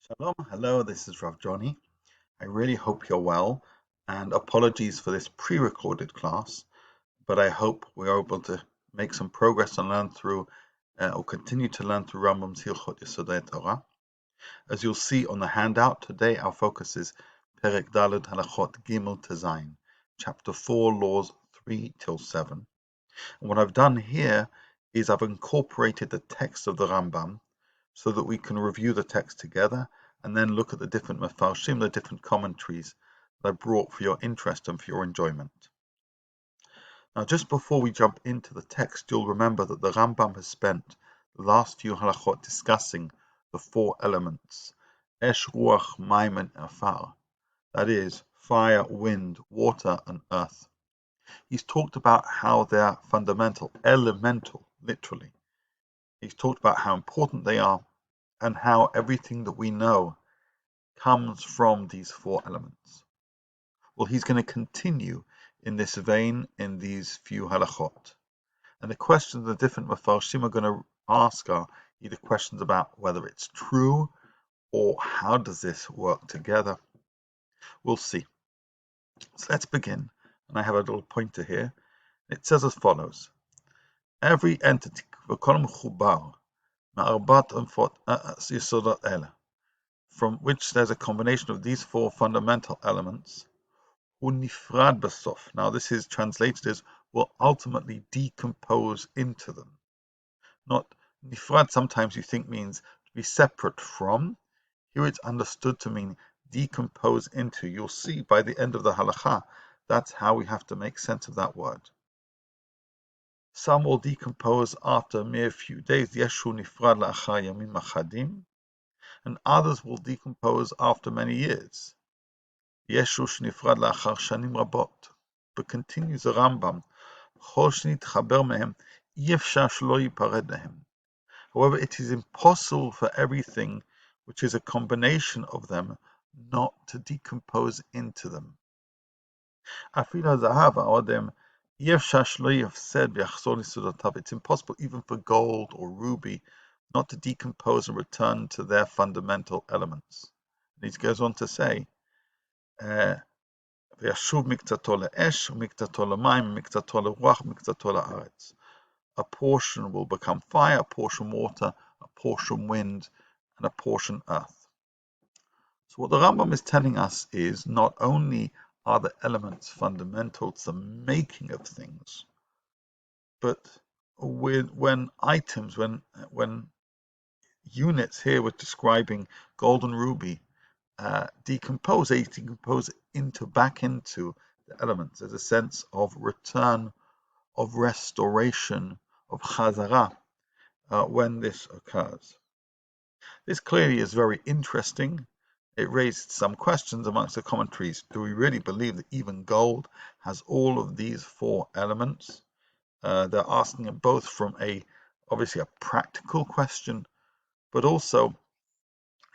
Shalom, hello, this is Rav Johnny. I really hope you're well, and apologies for this pre-recorded class, but I hope we're able to make some progress and learn through, or continue to learn through Rambam's Hilchot Yesodei Torah. As you'll see on the handout, today our focus is Perek Daled Halachot Gimel to Zayin, Chapter 4, Laws 3 till 7. And what I've done here is I've incorporated the text of the Rambam so that we can review the text together and then look at the different mafarshim, the different commentaries that I brought for your interest and for your enjoyment. Now, just before we jump into the text, you'll remember that the Rambam has spent the last few halachot discussing the four elements, Esh, Ruach, Maim, and Afar, that is, fire, wind, water, and earth. He's talked about how they're fundamental, elemental, literally. He's talked about how important they are and how everything that we know comes from these four elements. Well, he's going to continue in this vein in these few halachot. And the questions the different mafarshim are going to ask are either questions about whether it's true or how does this work together. We'll see. So let's begin. And I have a little pointer here. It says as follows. Every entity, from which there's a combination of these four fundamental elements, unifrad basof. Now this is translated as will ultimately decompose into them. Not nifrad sometimes you think means to be separate from. Here it's understood to mean decompose into. You'll see by the end of the halacha, that's how we have to make sense of that word. Some will decompose after a mere few days, yeshu nifrad la'achar yamim achadim, and others will decompose after many years. Yeshu shnifrad la'achar shanim rabot. But continues the Rambam, however, it is impossible for everything which is a combination of them not to decompose into them. It's impossible even for gold or ruby not to decompose and return to their fundamental elements. And he goes on to say, וישוב מקצתו לאש, ומקצתו למים, ומקצתו לרוח, ומקצתו לארץ. A portion will become fire, a portion water, a portion wind, and a portion earth. So what the Rambam is telling us is not only are the elements fundamental to the making of things, but when units here were describing gold and ruby, decompose back into the elements. There's a sense of return, of restoration, of chazara when this occurs. This clearly is very interesting. It raised some questions amongst the commentaries. Do we really believe that even gold has all of these four elements? They're asking it both from obviously a practical question, but also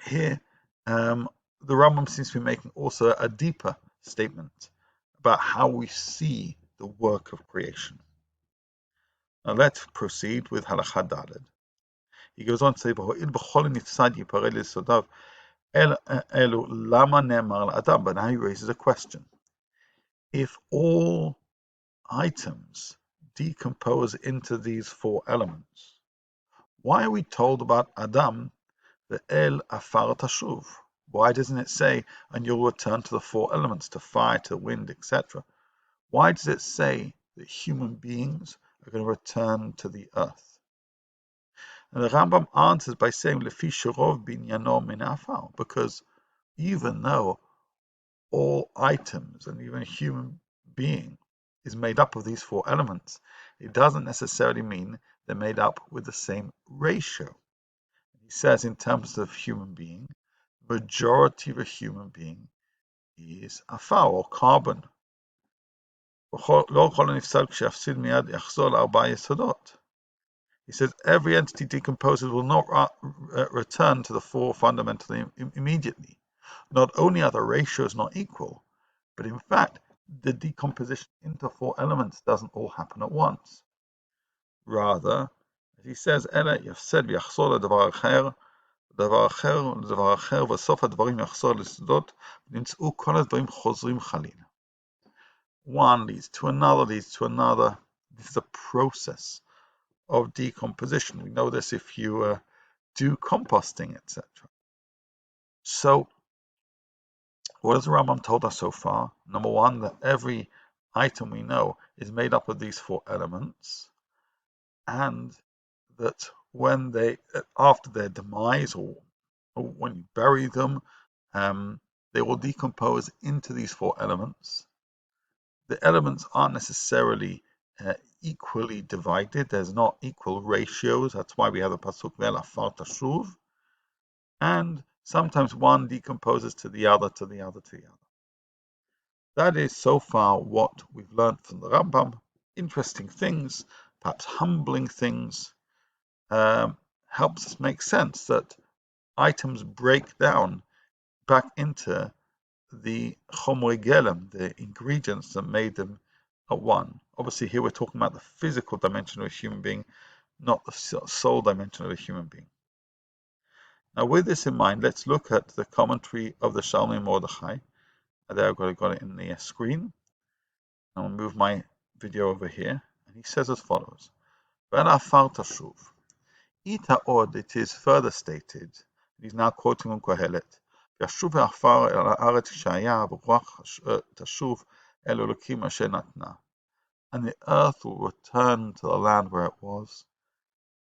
here the Rambam seems to be making also a deeper statement about how we see the work of creation. Now let's proceed with Halacha Daled. He goes on to say, but now he raises a question. If all items decompose into these four elements, why are we told about Adam, the El Afar Tashuv? Why doesn't it say, and you'll return to the four elements, to fire, to wind, etc.? Why does it say that human beings are going to return to the earth? And the Rambam answers by saying, Lefi shorov binyano min afar, because even though all items and even human being is made up of these four elements, it doesn't necessarily mean they're made up with the same ratio. He says in terms of human being, majority of a human being is afar or carbon. He says every entity decomposes will not return to the four fundamentally immediately. Not only are the ratios not equal, but in fact the decomposition into four elements doesn't all happen at once. Rather, as he says, the דבר אחר, וסוף הדברים יחזור ליסודות, ונמצאו כל הדברים חוזרים חלילה. One leads to another, leads to another. This is a process of decomposition. We know this if you do composting, etc. So, what has the Rambam told us so far? Number one, that every item we know is made up of these four elements, and that when after their demise or when you bury them, they will decompose into these four elements. The elements aren't necessarily equally divided. There's not equal ratios. That's why we have the pasuk ve'afar tashuv, and sometimes one decomposes to the other, to the other, to the other. That is so far what we've learned from the Rambam. Interesting things, perhaps humbling things. Helps us make sense that items break down back into the chomrei gelem, the ingredients that made them at one. Obviously, here we're talking about the physical dimension of a human being, not the soul dimension of a human being. Now, with this in mind, let's look at the commentary of the Shalmei Mordechai. There, I've got it in the screen. I'll move my video over here. And he says as follows: Ve'afar tashuv. Ita od, it is further stated, he's now quoting on Kohelet, Yashuv ve'afar el haaretz shaya v'ruach tashuv el Elokim asher natna. And the earth will return to the land where it was,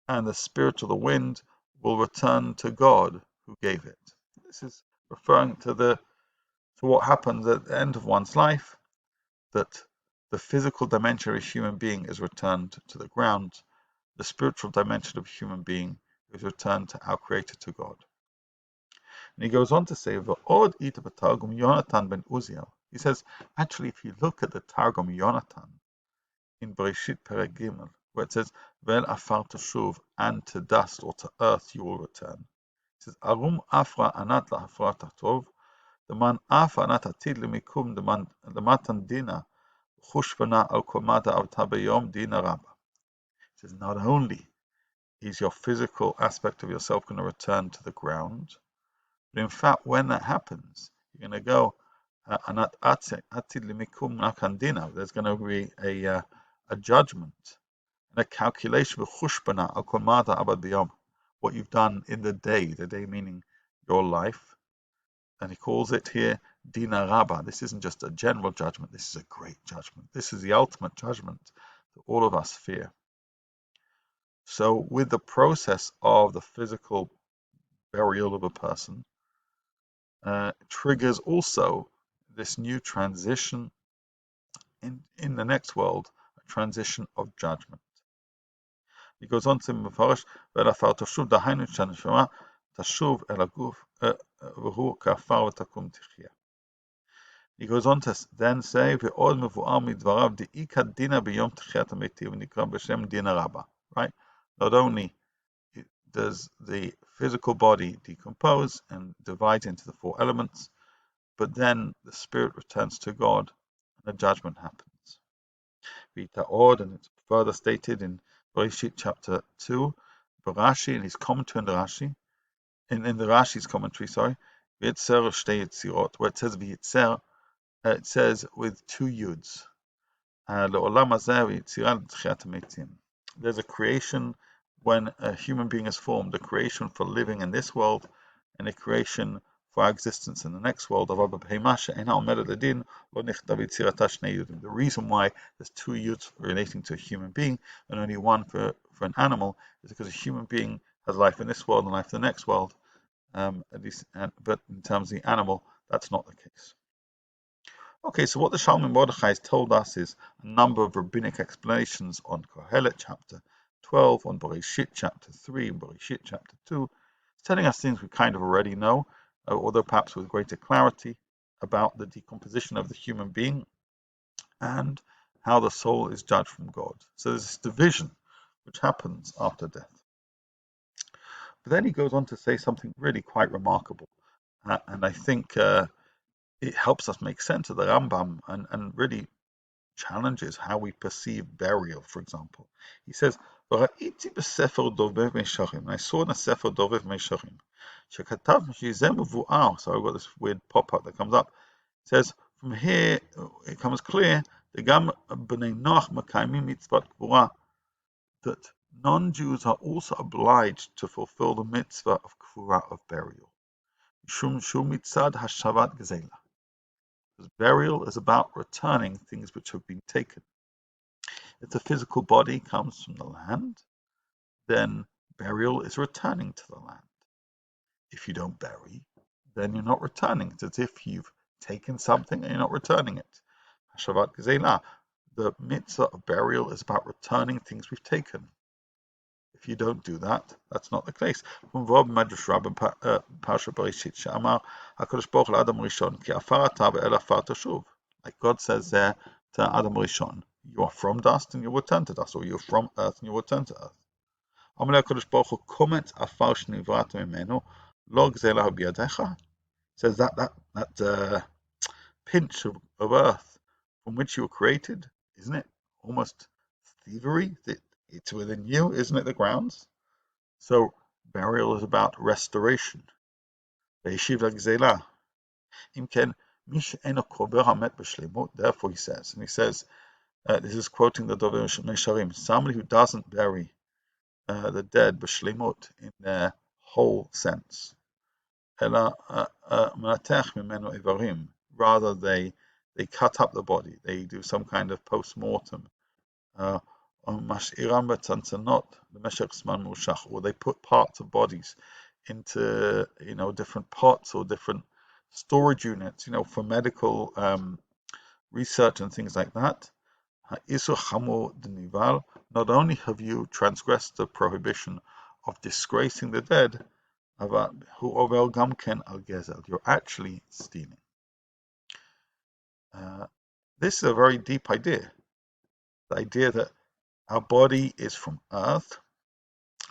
and the spirit of the wind will return to God who gave it. This is referring to what happens at the end of one's life, that the physical dimension of a human being is returned to the ground, the spiritual dimension of a human being is returned to our Creator, to God. And he goes on to say, V'od ita b'targum Yonatan ben Uziel. He says, actually, if you look at the Targum Yonatan in Bereshit Perek Gimel, where it says, Ve'afar tashuv, and to dust or to earth you will return. It says, Arum afra anat lahafra tatov, the man afa anat atid lemikum, the matan dina, chushbana al komata avta beyom dina rabba. It says, not only is your physical aspect of yourself going to return to the ground, but in fact, when that happens, you're going to go, there's going to be a judgment, and a calculation of what you've done in the day meaning your life. And he calls it here Dina Rabba. This isn't just a general judgment, this is a great judgment. This is the ultimate judgment that all of us fear. So with the process of the physical burial of a person, triggers also this new transition in the next world, a transition of judgment. He goes on to mefarish, ve'afar tashuv dahainu shaneshama tashuv el haguf v'hu ka'afar v'takum tichya. He goes on to then say, ve'od mevu'ar midvarav de'ika dina b'yom tichiyat hametim v'nikra b'shem dina rabba. Right? Not only does the physical body decompose and divide into the four elements, but then the spirit returns to God and a judgment happens. And it's further stated in Bereshit chapter 2, Rashi in his commentary on the Rashi, in the Rashi's commentary, V'yitzer shtei yitzirot, where it says V'yitzer, it says with two yuds. Le'olam hazeh v'yitzira l'tchiat hametim. There's a creation when a human being is formed, a creation for living in this world, and a creation for our existence in the next world. The reason why there's two yuds relating to a human being and only one for an animal is because a human being has life in this world and life in the next world. At least, but in terms of the animal, that's not the case. Okay, so what the Shalmei Mordechai has told us is a number of rabbinic explanations on Kohelet chapter 12, on Bereshit chapter 3, and Bereshit chapter 2. It's telling us things we kind of already know, although perhaps with greater clarity, about the decomposition of the human being and how the soul is judged from God. So there's this division which happens after death. But then he goes on to say something really quite remarkable, and I think it helps us make sense of the Rambam and really challenges how we perceive burial, for example. He says, וראיתי בספר דובב מישרים, I saw in a ספר דובב מישרים, שכתב שזה מבואר, so I've got this weird pop-up that comes up, it says, from here it comes clear, שגם בני נוח מקיימים מצוות קבורה, that non-Jews are also obliged to fulfill the mitzvah of kfura, of burial. Shum mitzad hashavat gezela. Because burial is about returning things which have been taken. If the physical body comes from the land, then burial is returning to the land. If you don't bury, then you're not returning. It's as if you've taken something and you're not returning it. Hashavat gezela. The mitzvah of burial is about returning things we've taken. If you don't do that, that's not the case. Like God says there to Adam Rishon, you are from dust and you will turn to dust, or you're from earth and you will turn to earth. Says that pinch of earth from which you were created, isn't it almost thievery? It's within you, isn't it, the grounds? So burial is about restoration. Therefore he says, this is quoting the Dover Mesharim, somebody who doesn't bury the dead b'shlemut in their whole sense, rather they cut up the body, they do some kind of post-mortem, or they put parts of bodies into different pots or different storage units, for medical research and things like that. Not only have you transgressed the prohibition of disgracing the dead, you're actually stealing. This is a very deep idea. The idea that our body is from earth,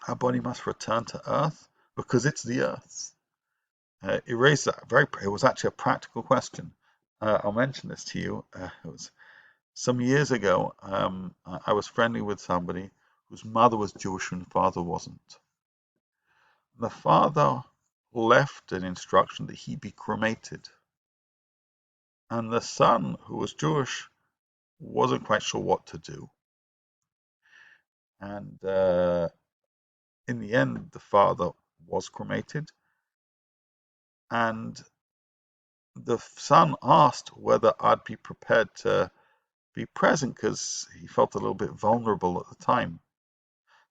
our body must return to earth because it's the earth's. It raised that it was actually a practical question. I'll mention this to you. It was some years ago. I was friendly with somebody whose mother was Jewish and father wasn't. The father left an instruction that he be cremated. And the son, who was Jewish, wasn't quite sure what to do. And in the end, the father was cremated. And the son asked whether I'd be prepared to be present because he felt a little bit vulnerable at the time.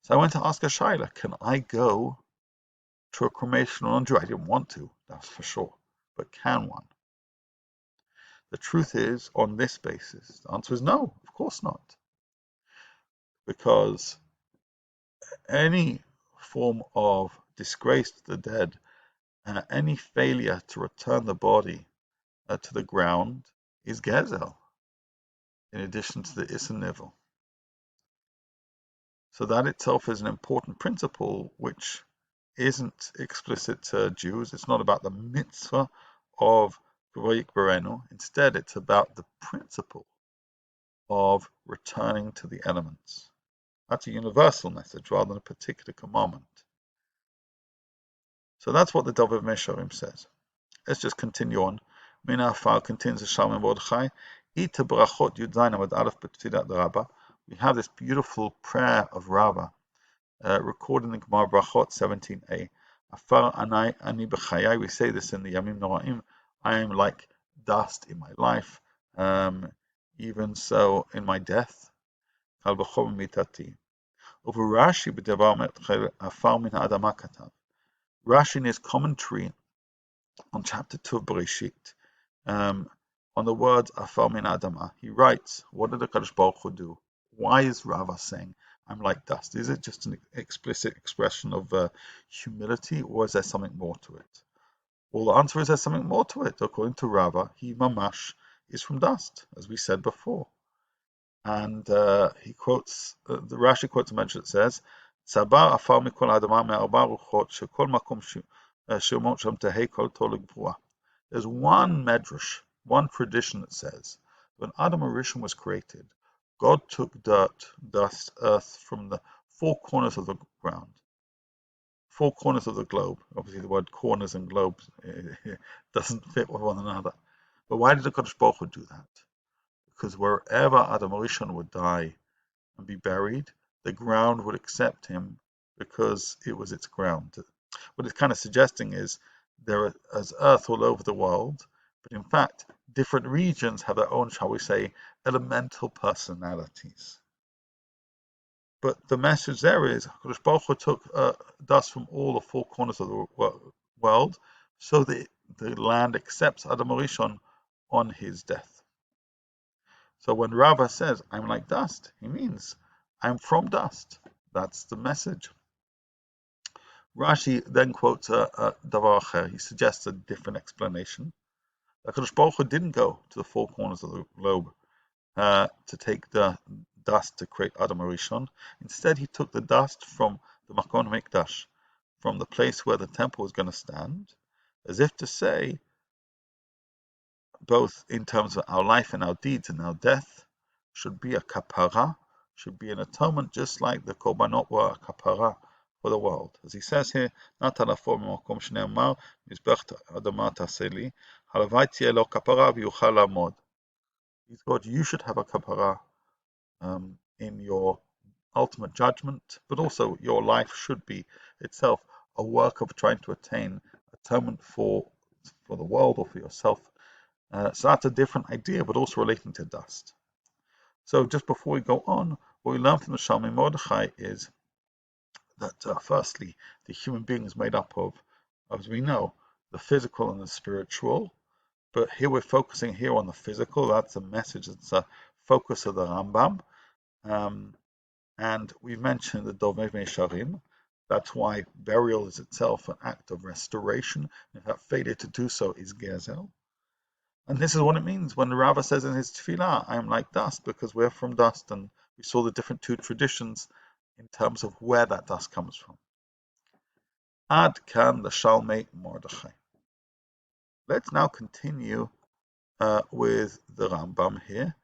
So I went to ask a shaila, can I go to a cremation non-Jew? I didn't want to, that's for sure, but can one? The truth is, on this basis, the answer is no, of course not. Because any form of disgrace to the dead, any failure to return the body to the ground is gezel, in addition to the Issa Nivel. So that itself is an important principle which isn't explicit to Jews. It's not about the mitzvah of Gvoyik Berenu. Instead, it's about the principle of returning to the elements. That's a universal message rather than a particular commandment. So that's what the Dover Mesharim says. Let's just continue on. Mina Afar continues the Shalom Mordechai. Ita Brachot Yudzayin Amud Aleph B'Tfilat Rabbah. We have this beautiful prayer of Rabbah, recorded in Gemara Brachot 17a. Afar ani b'chayai. We say this in the Yamim Noraim. I am like dust in my life, even so in my death. Kal b'chom mitati. Over Rashi b'devar metchel afar min ha'adama katav. Rashi in his commentary on chapter 2 of Bereshit, on the words Afar min Adama, he writes, what did the Kadosh Baruch Hu do? Why is Rava saying, I'm like dust? Is it just an explicit expression of humility, or is there something more to it? Well, the answer is there's something more to it. According to Rava, he mamash is from dust, as we said before. And he quotes, the Rashi quotes a mention that says, Sabar afar mikol adama me'arba ruchot shekol makom shemot sham tehei kol tolig brua. There's one medrash, one tradition that says, when Adam Rishon was created, God took dust, earth from the four corners of the ground, four corners of the globe. Obviously, the word corners and globes doesn't fit with one another. But why did the Kodesh Baruch Hu do that? Because wherever Adam Rishon would die and be buried, the ground would accept him because it was its ground. What it's kind of suggesting is there is earth all over the world, but in fact, different regions have their own, shall we say, elemental personalities. But the message there is, HaKadosh Baruch Hu took dust from all the four corners of the world, so that the land accepts Adam Rishon on his death. So when Rava says, I'm like dust, he means, I'm from dust. That's the message. Rashi then quotes a davar acher. He suggests a different explanation. HaKadosh Baruch Hu didn't go to the four corners of the globe to take the dust to create Adam Rishon. Instead, he took the dust from the Makon Mikdash, from the place where the temple was going to stand, as if to say, both in terms of our life and our deeds and our death, should be a kapara, should be an atonement, just like the korbanot were a kapara for the world. As he says here, Natalafo Makom Shneamar, Mizbech Adama Taseli, Halavai Tieh Lo Kapara V'Yuchal Lamod. He's God, you should have a kapara in your ultimate judgment, but also your life should be itself a work of trying to attain atonement for the world or for yourself. So that's a different idea, but also relating to dust. So just before we go on, what we learn from the Shalmei Mordechai is that firstly, the human being is made up of, as we know, the physical and the spiritual. But here we're focusing here on the physical. That's a message. It's a focus of the Rambam. And we've mentioned the Dovei Mesharim. That's why burial is itself an act of restoration. In fact, failure to do so is gezel. And this is what it means when the Rava says in his tefillah, I am like dust, because we're from dust, and we saw the different two traditions in terms of where that dust comes from. Ad kan the Shalmei Mordechai. Let's now continue with the Rambam here.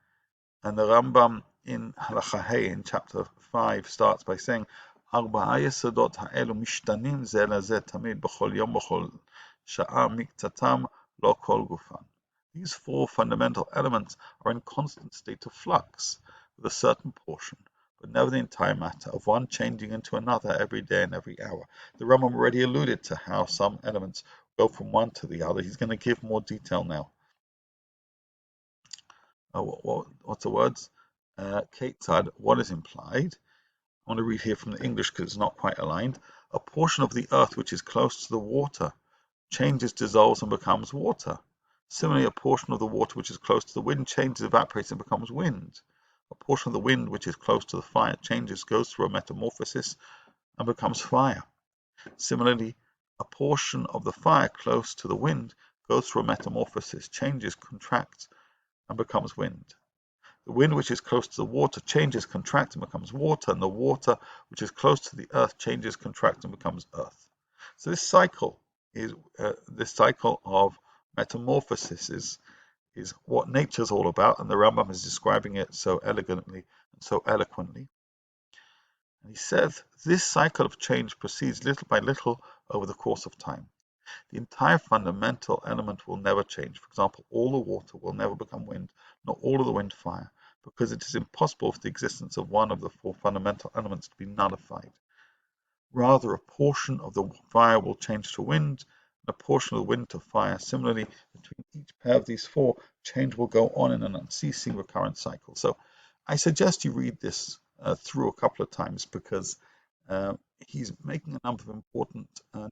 And the Rambam in Halacha Hey in chapter 5 starts by saying, Arba'a Yesodot ha'elu mishtanim ze leze tamid b'chol yom b'chol sha'a miktatam lo kol gufan. These four fundamental elements are in constant state of flux, with a certain portion, but never the entire matter, of one changing into another every day and every hour. The Rambam already alluded to how some elements go from one to the other. He's going to give more detail now. What's the words? Ketzad, what is implied? I want to read here from the English because it's not quite aligned. A portion of the earth which is close to the water changes, dissolves, and becomes water. Similarly, a portion of the water which is close to the wind changes, evaporates, and becomes wind. A portion of the wind which is close to the fire changes, goes through a metamorphosis, and becomes fire. Similarly, a portion of the fire close to the wind goes through a metamorphosis, changes, contracts, and becomes wind. The wind which is close to the water changes, contracts, and becomes water, and the water which is close to the earth changes, contracts, and becomes earth. So this cycle of metamorphosis is what nature is all about, and the Rambam is describing it so elegantly and so eloquently. And he says this cycle of change proceeds little by little over the course of time. The entire fundamental element will never change. For example, all the water will never become wind, nor all of the wind fire, because it is impossible for the existence of one of the four fundamental elements to be nullified. Rather, a portion of the fire will change to wind, and a portion of the wind to fire. Similarly, between each pair of these four, change will go on in an unceasing recurrent cycle. So I suggest you read this through a couple of times, because he's making a number of important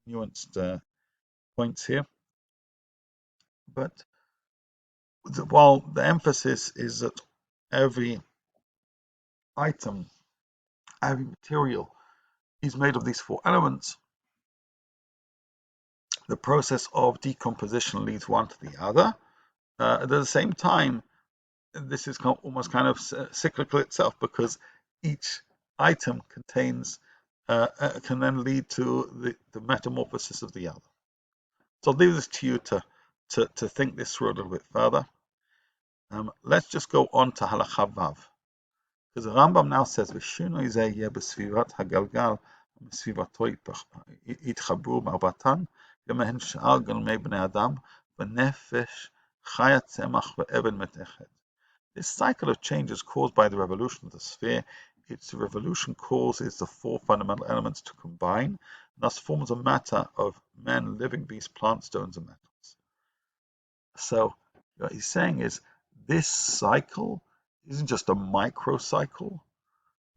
nuanced points here. But while the emphasis is that every item, every material is made of these four elements, the process of decomposition leads one to the other. At the same time, this is almost kind of cyclical itself, because each item contains can then lead to the metamorphosis of the other. So I'll leave this to you to think this through a little bit further. Let's just go on to Halacha Vav, Because the Rambam now says, "V'shinoi zeh yeh b'svivat hagalgal, b'svivato yitchabru ma'arbatan, v'mehen she'ar galmei bnei adam, v'nefesh chayat tzemach v'eben metechet." This cycle of change is caused by the revolution of the sphere. Its revolution causes the four fundamental elements to combine, and thus forms a matter of men, living beasts, plants, stones, and metals. So what he's saying is this cycle isn't just a microcycle,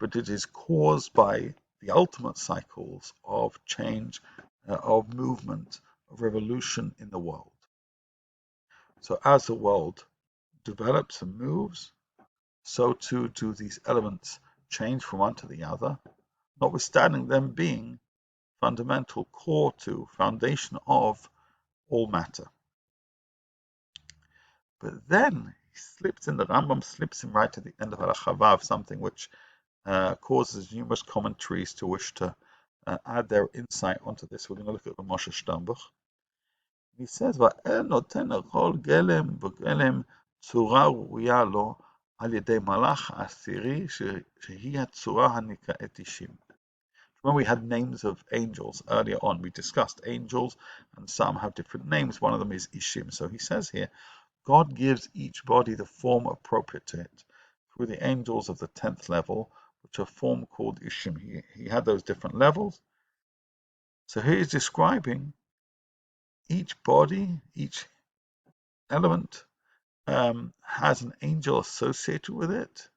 but it is caused by the ultimate cycles of change, of movement, of revolution in the world. So as the world develops and moves, so too do these elements change from one to the other, notwithstanding them being fundamental, core to, foundation of all matter. But then the Rambam slips in right at the end of Al-Chavav, something which causes numerous commentaries to wish to add their insight onto this. We're going to look at Moshe Sternbuch. He says, "Va'el noten lechol gelem v'gelem tzura ruya lo al yedei malach asiri shehi hatzura hanikaet ishim." When we had names of angels earlier on, we discussed angels, and some have different names. One of them is Ishim. So he says here, God gives each body the form appropriate to it through the angels of the 10th level, which are a form called Ishim. He had those different levels. So here he's describing each body, each element has an angel associated with it,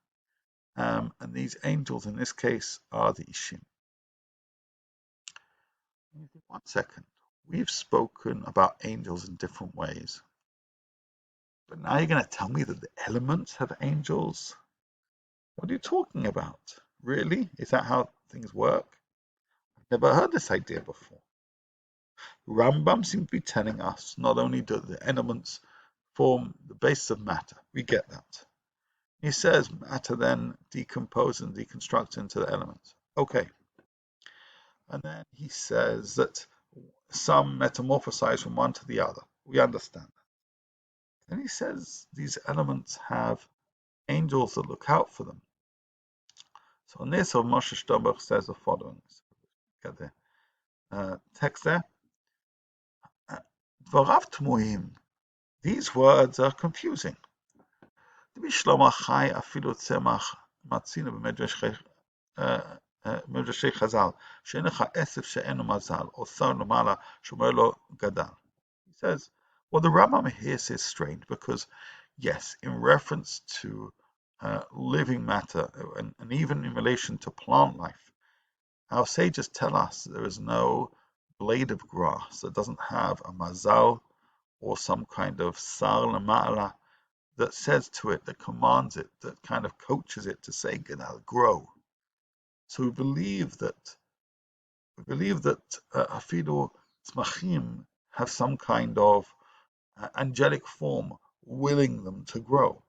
and these angels in this case are the Ishim. One second. We've spoken about angels in different ways, but now you're going to tell me that the elements have angels? What are you talking about? Really? Is that how things work? I've never heard this idea before. Rambam seems to be telling us not only do the elements form the basis of matter, we get that. He says matter then decomposes and deconstructs into the elements. Okay. And then he says that some metamorphosize from one to the other. We understand that. Then he says these elements have angels that look out for them. So on this, Moshe Sternbuch says the following. Get the text there. Dvarav tmuim. These words are confusing. B'shlom achai afilu tzemach matzina b'medrash מדרשי חז"ל, שאין לך עשב שאינו מזל, או שר למעלה שאומר לו גדל. He says, well, the Rambam here says strange because, yes, in reference to living matter, and even in relation to plant life, our sages tell us there is no blade of grass that doesn't have a mazal or some kind of sar lama'ala that says to it, that commands it, that kind of coaches it to say, grow. So we believe that afilu tzmachim have some kind of angelic form willing them to grow.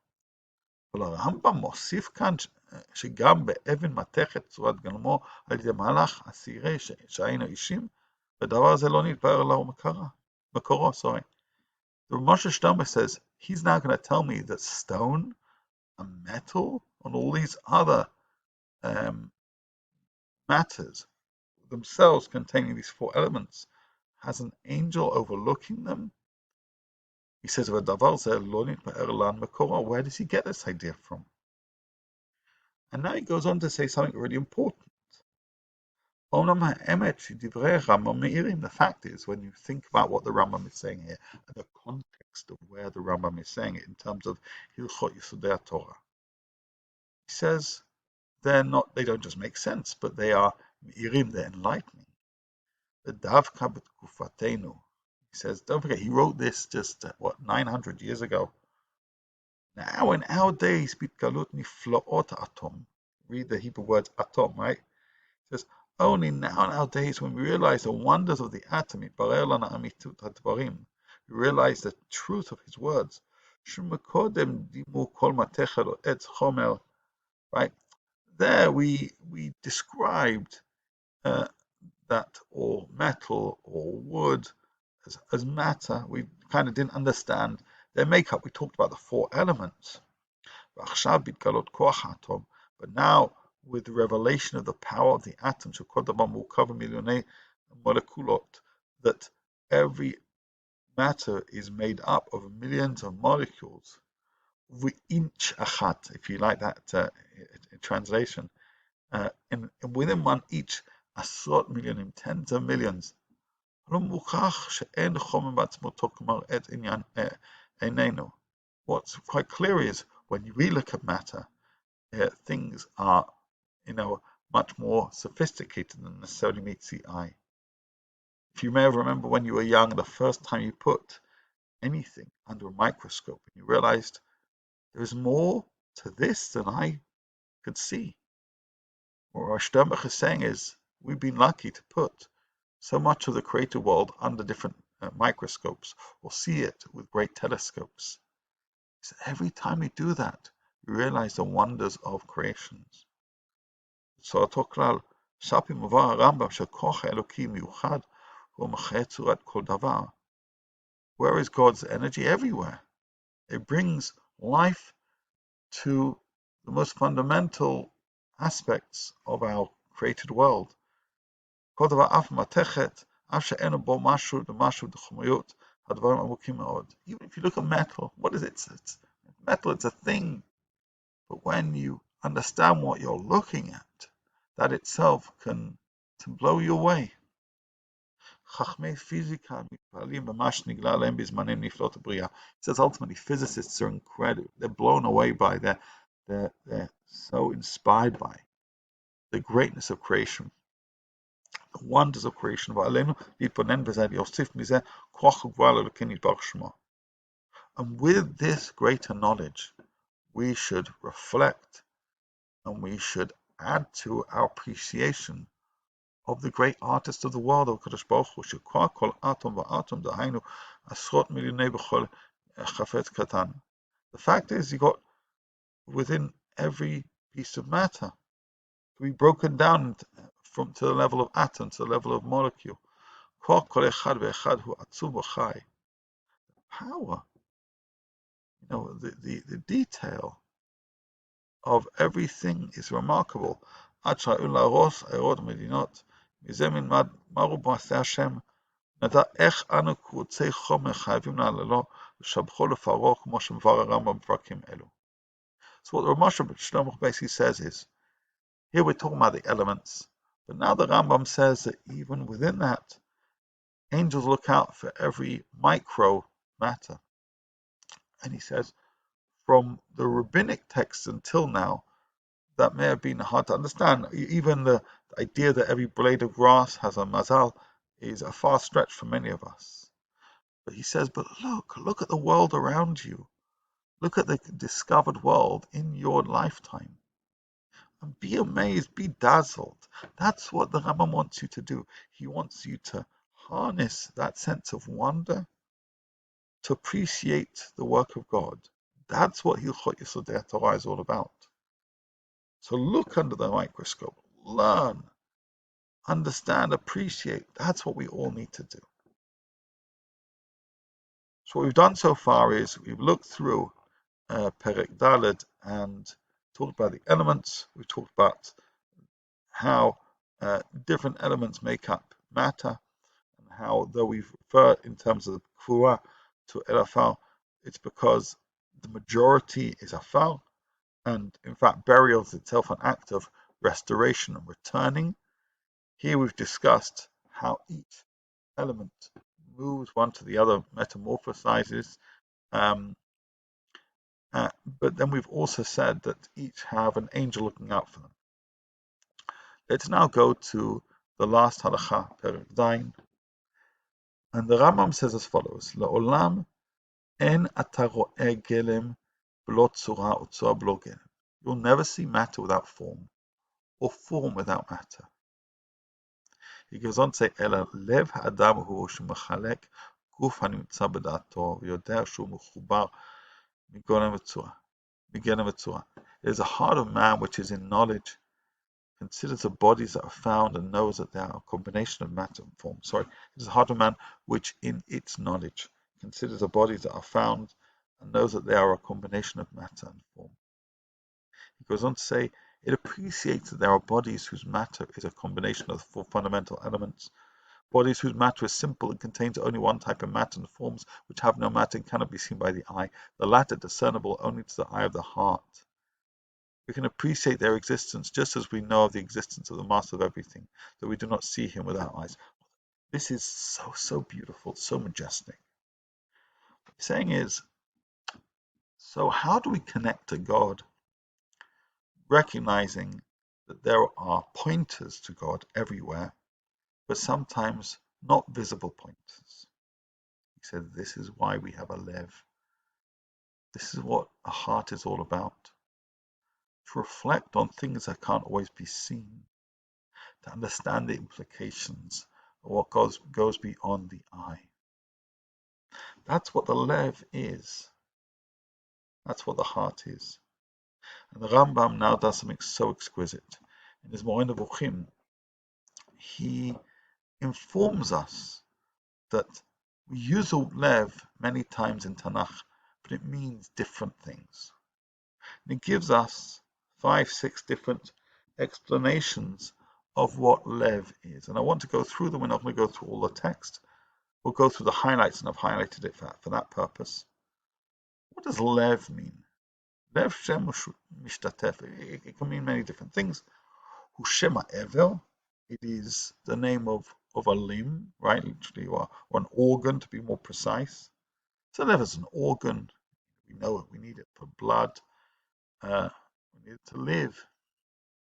אבל הרמב"ם מוסיף כאן שגם באבן מתכת צורת גלמו על ידי מהלך עשירי שהיינו אישים, והדבר הזה לא נתבהר לו מקורו. The Moshe Sternbuch says he's now going to tell me that stone and metal and all these other matters themselves containing these four elements has an angel overlooking them. He says, where does he get this idea from? And now he goes on to say something really important. The fact is, when you think about what the Rambam is saying here, and the context of where the Rambam is saying it in terms of Hilchot Yesodei HaTorah, he says they don't just make sense, but they are me'irim, they're enlightening. The Davka b'tkufatenu. He says, don't forget, he wrote this just 900 years ago. Now in our days, bitgalut niflaot atom. Read the Hebrew word atom, right? It says, only now in our days when we realize the wonders of the atom, we realize the truth of his words. Right? There we described that all metal or wood as matter. We kind of didn't understand their makeup. We talked about the four elements. But now, with the revelation of the power of the atom, that every matter is made up of millions of molecules, if you like that translation, and within one each, asrot millionim, tens of millions. What's quite clear is when we look at matter, things are, much more sophisticated than necessarily meets the eye. If you may remember when you were young, the first time you put anything under a microscope, and you realized there's more to this than I could see. What Rosh Sternbach is saying is we've been lucky to put so much of the created world under different microscopes, or see it with great telescopes. So every time we do that, we realize the wonders of creations. So אותו כלל, שפי מבואר הרמב"ם שכוח האלוקי מיוחד הוא מחיה צורת כל דבר. Where is God's energy? Everywhere. It brings life to the most fundamental aspects of our created world. כל דבר אף מתכת, אף שאין בו משהו למשהו דחומיות, הדברים עמוקים מאוד. Even if you look at metal, what is it? It's metal, it's a thing. But when you understand what you're looking at, that itself can blow you away. It says ultimately physicists are incredible. They're blown away by they're so inspired by the greatness of creation, the wonders of creation. And with this greater knowledge, we should reflect and we should add to our appreciation of the great artist of the world, of Kadosh Baruch Hu, shekol kol atom va'atom, dahainu asrot millionei b'chol chafetz katan. The fact is, you got within every piece of matter to be broken down to the level of atom, to the level of molecule. Kol echad ve'echad hu atzuv v'chai. Power, the detail of everything is remarkable. עד שהיו להרוס עיירות ומדינות, מזה נלמד מהו מעשה השם, נדע איך אנו קבוצי חומר חייבים להעללו ושבחו לפרעה כמו שמבאר הרמב"ם בפרקים אלו. So what the Rav Shlomo basically says is, here we're talking about the elements, but now the Rambam says that even within that, angels look out for every micro matter. And he says, from the rabbinic texts until now, that may have been hard to understand. Even the idea that every blade of grass has a mazal is a far stretch for many of us. But he says, but look at the world around you. Look at the discovered world in your lifetime. And be amazed, be dazzled. That's what the Rambam wants you to do. He wants you to harness that sense of wonder, to appreciate the work of God. That's what Hilchot Yesodei HaTorah is all about. So look under the microscope, learn, understand, appreciate. That's what we all need to do. So what we've done so far is we've looked through Perek Daled and talked about the elements. We've talked about how different elements make up matter, and how, though we refer in terms of the Kfura to Elafal, it's because the majority is Afal, and in fact burial is itself an act of restoration and returning. Here we've discussed how each element moves one to the other, metamorphosizes, but then we've also said that each have an angel looking out for them. Let's now go to the last halacha, Perek Zayin, and the Rambam says as follows: La'olam en ata ro'eh gelem b'lo tzura u'tzura b'lo gelem. You'll never see matter without form, or form without matter. He goes on to say, Ela lev ha'adam hu shemechalek guf hanimtza b'da'ato v'yodea shu mechubar migolem v'tzura. It is the heart of man which is in knowledge, considers the bodies that are found and knows that they are a combination of matter and form. It is the heart of man which in its knowledge considers the bodies that are found and knows that they are a combination of matter and form. He goes on to say, It appreciates that there are bodies whose matter is a combination of the four fundamental elements, bodies whose matter is simple and contains only one type of matter, and forms which have no matter and cannot be seen by the eye, the latter discernible only to the eye of the heart. We can appreciate their existence just as we know of the existence of the Master of everything, though we do not see him with our eyes. This is so beautiful, so majestic. What he's saying is, so how do we connect to God? Recognizing that there are pointers to God everywhere, but sometimes not visible pointers. He said, this is why we have a lev. This is what a heart is all about. To reflect on things that can't always be seen, to understand the implications of what goes beyond the eye. That's what the lev is. That's what the heart is. And the Rambam now does something so exquisite. In his Moreh Nevuchim, he informs us that we use the lev many times in Tanakh, but it means different things. And he gives us 5, 6 different explanations of what lev is. And I want to go through them. We're not going to go through all the text. We'll go through the highlights, and I've highlighted it for that purpose. What does lev mean? Lev Shem Mishtatef. It can mean many different things. Hushema Evel. It is the name of a limb, right? Literally, or an organ, to be more precise. So lev is an organ. We know it. We need it for blood. We need it to live.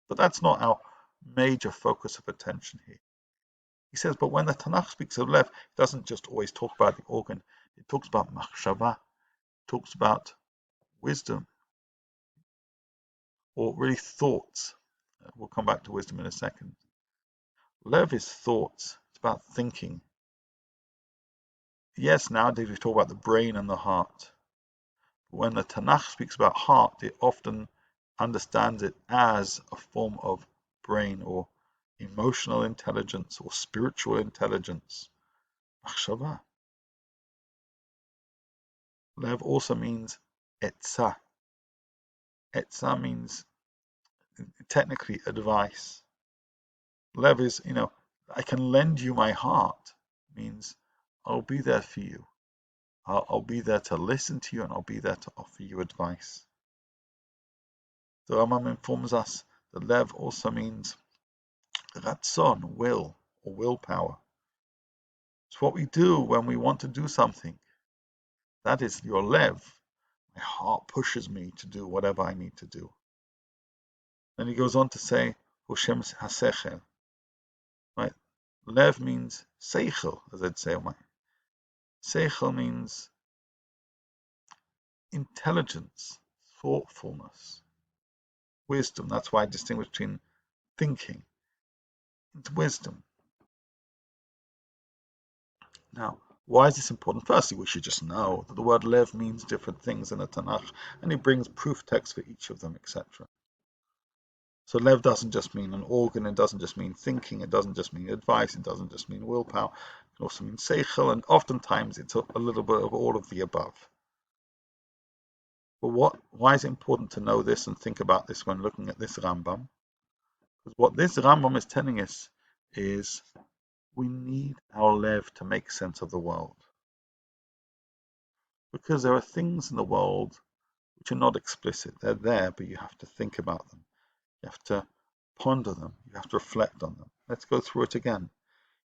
But that's not our major focus of attention here. He says, but when the Tanakh speaks of lev, it doesn't just always talk about the organ. It talks about machshava. It talks about wisdom, or really thoughts. We'll come back to wisdom in a second. Lev is thoughts. It's about thinking. Yes, nowadays we talk about the brain and the heart. But when the Tanakh speaks about heart, it often understands it as a form of brain or emotional intelligence or spiritual intelligence. Machshava. Lev also means etzah. Etzah means technically advice. Lev is, I can lend you my heart, means I'll be there for you. I'll be there to listen to you, and I'll be there to offer you advice. The Rambam informs us that lev also means ratzon, will, or willpower. It's what we do when we want to do something. That is your lev. My heart pushes me to do whatever I need to do. Then he goes on to say, Hushem hasechel. Right? Lev means seichel, as I'd say. Seichel means intelligence, thoughtfulness, wisdom. That's why I distinguish between thinking and wisdom. Now, why is this important? Firstly, we should just know that the word lev means different things in the Tanakh, and he brings proof text for each of them, etc. So lev doesn't just mean an organ, it doesn't just mean thinking, it doesn't just mean advice, it doesn't just mean willpower, it can also mean seichel, and oftentimes it's a little bit of all of the above. But why is it important to know this and think about this when looking at this Rambam? Because what this Rambam is telling us is we need our lev to make sense of the world. Because there are things in the world which are not explicit. They're there, but you have to think about them. You have to ponder them. You have to reflect on them. Let's go through it again.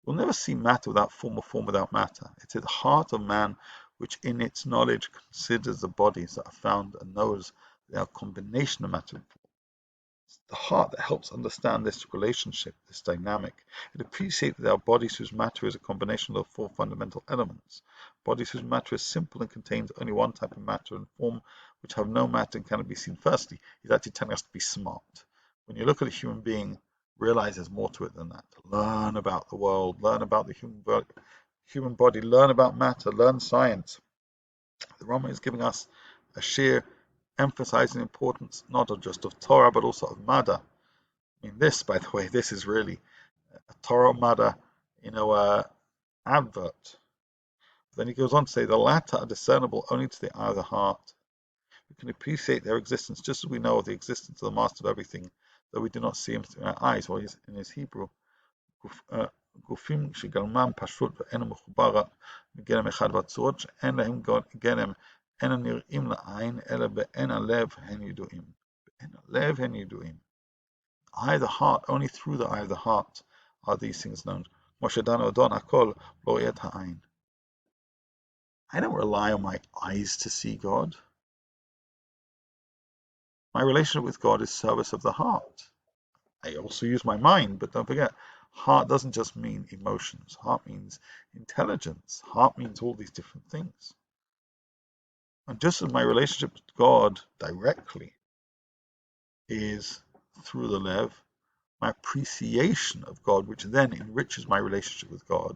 You'll never see matter without form or form without matter. It's at the heart of man which in its knowledge considers the bodies that are found and knows they are a combination of matter and form. It's the heart that helps understand this relationship, this dynamic. It appreciates that there are bodies whose matter is a combination of the four fundamental elements, bodies whose matter is simple and contains only one type of matter and form, which have no matter and cannot be seen. Firstly, he's actually telling us to be smart. When you look at a human being, realize there's more to it than that. Learn about the world, learn about the human body, learn about matter, learn science. The Rambam is giving us a sheer emphasizing the importance not just of Torah but also of Mada. I mean, this, by the way, this is really a Torah Mada, advert. Then he goes on to say the latter are discernible only to the eye of the heart. We can appreciate their existence just as we know of the existence of the Master of everything, though we do not see him through our eyes, or in his Hebrew, גופים שגלמם פשוט ואינו מחובר מגלם אחד והצורות שאין להם גלם אינם נראים לעין אלא בעין הלב הם ידועים. בעין הלב הם ידועים. Eye of the heart, only through the eye of the heart are these things known. כמו שדנו אדון הכל לא רואה את העין. I don't rely on my eyes to see God. My relationship with God is service of the heart. I also use my mind, but don't forget, heart doesn't just mean emotions. Heart means intelligence. Heart means all these different things. And just as my relationship with God directly is through the lev, my appreciation of God, which then enriches my relationship with God,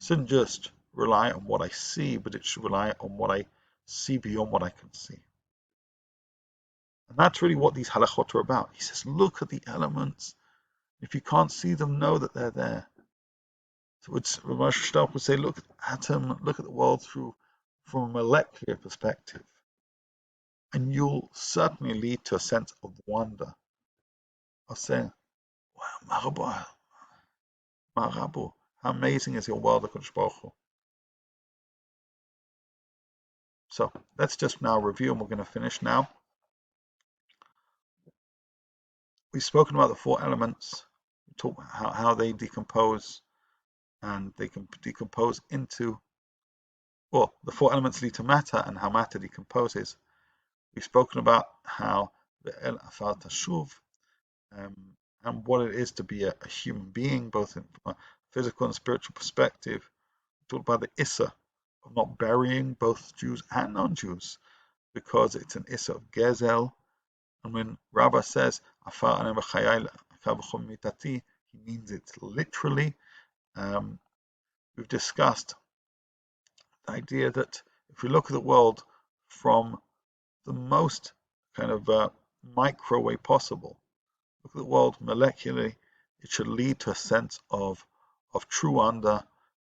shouldn't just rely on what I see, but it should rely on what I see beyond what I can see. And that's really what these halachot are about. He says, look at the elements. If you can't see them, know that they're there. So Rav Shlomo would say, look at them, look at the world from a molecular perspective. And you'll certainly lead to a sense of wonder. Of saying, wow, Marabu, how amazing is your world, HaKadosh Baruch Hu. So let's just now review, and we're going to finish now. We've spoken about the four elements, we talked about how they decompose, and they can decompose into, well, the four elements lead to matter and how matter decomposes. We've spoken about how the El Afar Tashuv, and what it is to be a human being, both in a physical and spiritual perspective. We talked about the Issa of not burying both Jews and non-Jews, because it's an Issa of Gezel. And when Rabbah says, Afar Anem B'chayai L'Akav Mitati, he means it literally. We've discussed the idea that if we look at the world from the most kind of micro way possible, look at the world molecularly, it should lead to a sense of true wonder,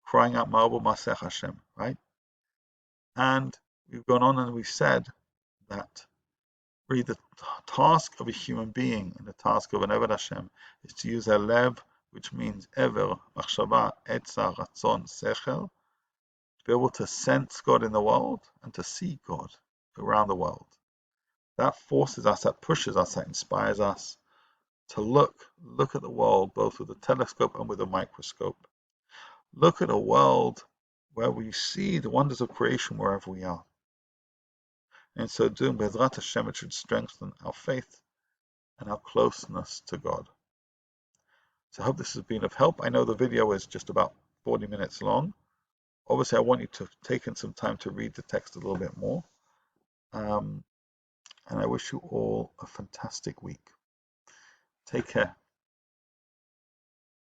crying out, Ma'abu Masech Hashem, right? And we've gone on and we've said that really the task of a human being and the task of an Eved Hashem is to use their lev, which means ever, machshava, etza, ratzon, sechel, to be able to sense God in the world and to see God around the world. That forces us, that pushes us, that inspires us to look at the world both with a telescope and with a microscope. Look at a world where we see the wonders of creation wherever we are. And so doing, Be'ezrat Hashem, it should strengthen our faith and our closeness to God. So I hope this has been of help. I know the video is just about 40 minutes long. Obviously, I want you to take in some time to read the text a little bit more. And I wish you all a fantastic week. Take care.